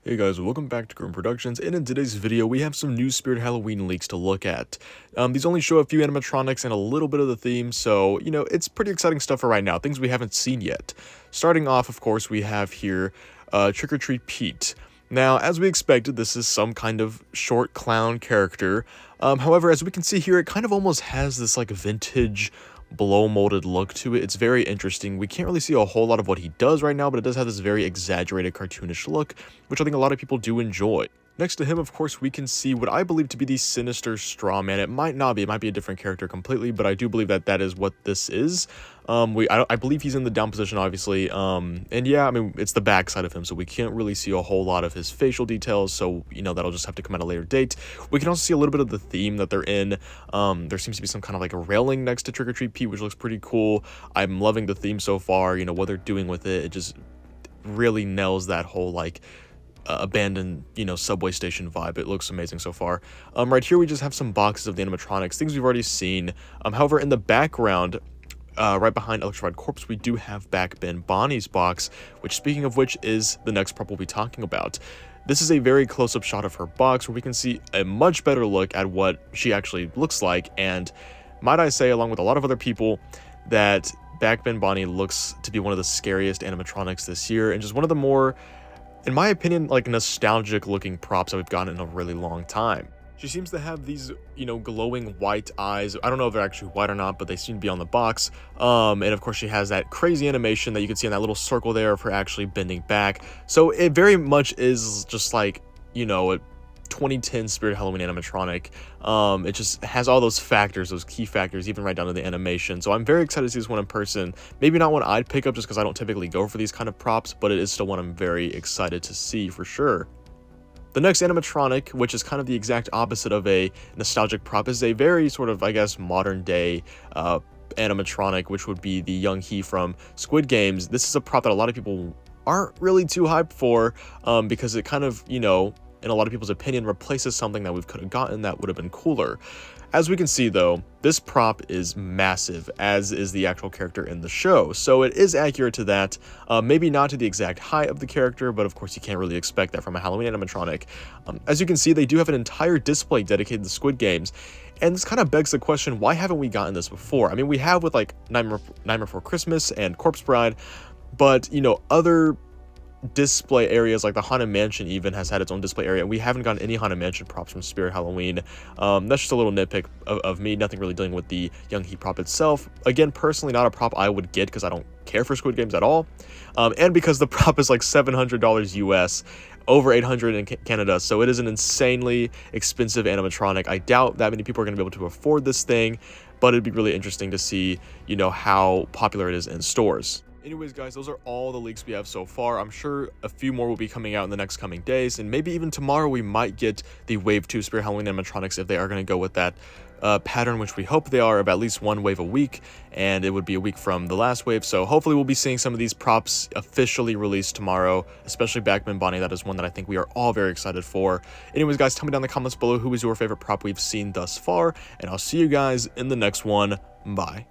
Hey guys, welcome back to Grim Productions, and in today's video we have some new Spirit Halloween leaks to look at. These only show a few animatronics and a little bit of the theme, so, it's pretty exciting stuff for right now, things we haven't seen yet. Starting off, of course, we have here Trick or Treat Pete. Now, as we expected, this is some kind of short clown character. However, as we can see here, it kind of almost has this like vintage blow molded look to it. It's very interesting. We can't really see a whole lot of what he does right now, but it does have this very exaggerated cartoonish look, which I think a lot of people do enjoy. Next to him, of course, we can see what I believe to be the sinister straw man. It might not be, it might be a different character completely, but I do believe that that is what this is. I believe he's in the down position, obviously, and yeah, I mean, it's the back side of him, so we can't really see a whole lot of his facial details, so, that'll just have to come at a later date. We can also see a little bit of the theme that they're in. There seems to be some kind of like a railing next to Trick or Treat Pete, which looks pretty cool. I'm loving the theme so far, what they're doing with it. It just really nails that whole, like, abandoned, subway station vibe. It looks amazing so far. Right here we just have some boxes of the animatronics, things we've already seen. However, in the background, right behind Electrified Corpse, we do have Back Ben Bonnie's box, which, speaking of which, is the next prop we'll be talking about. This is a very close-up shot of her box where we can see a much better look at what she actually looks like, and might I say, along with a lot of other people, that Back Ben Bonnie looks to be one of the scariest animatronics this year, and just one of the more, in my opinion, like, nostalgic looking props that we've gotten in a really long time. She seems to have these, glowing white eyes. I don't know if they're actually white or not, but they seem to be on the box. And of course she has that crazy animation that you can see in that little circle there of her actually bending back. So it very much is just like, a 2010 Spirit Halloween animatronic. It just has all those factors, those key factors, even right down to the animation. So I'm very excited to see this one in person. Maybe not one I'd pick up just because I don't typically go for these kind of props, but it is still one I'm very excited to see for sure. The next animatronic, which is kind of the exact opposite of a nostalgic prop, is a very sort of, I guess, modern day animatronic, which would be the young he from Squid Games. This is a prop that a lot of people aren't really too hyped for, because it kind of, in a lot of people's opinion, replaces something that we could have gotten that would have been cooler. As we can see, though, this prop is massive, as is the actual character in the show, so it is accurate to that. Maybe not to the exact height of the character, but of course you can't really expect that from a Halloween animatronic. As you can see, they do have an entire display dedicated to Squid Games, and this kind of begs the question, why haven't we gotten this before? I mean, we have with, like, Nightmare Before Christmas and Corpse Bride, but, other display areas like the Haunted Mansion even has had its own display area. We haven't gotten any Haunted Mansion props from Spirit Halloween. That's just a little nitpick of me, nothing really dealing with the Young He prop itself. Again, personally, not a prop I would get because I don't care for Squid Games at all, and because the prop is like $700 US, over $800 in Canada, so it is an insanely expensive animatronic. I doubt that many people are going to be able to afford this thing, but it'd be really interesting to see, how popular it is in stores. Anyways, guys, those are all the leaks we have so far. I'm sure a few more will be coming out in the next coming days, and maybe even tomorrow we might get the Wave 2 Spirit Halloween animatronics if they are going to go with that pattern, which we hope they are, of at least one wave a week, and it would be a week from the last wave. So hopefully we'll be seeing some of these props officially released tomorrow, especially Back Ben Bonnie. That is one that I think we are all very excited for. Anyways, guys, tell me down in the comments below who is your favorite prop we've seen thus far, and I'll see you guys in the next one. Bye.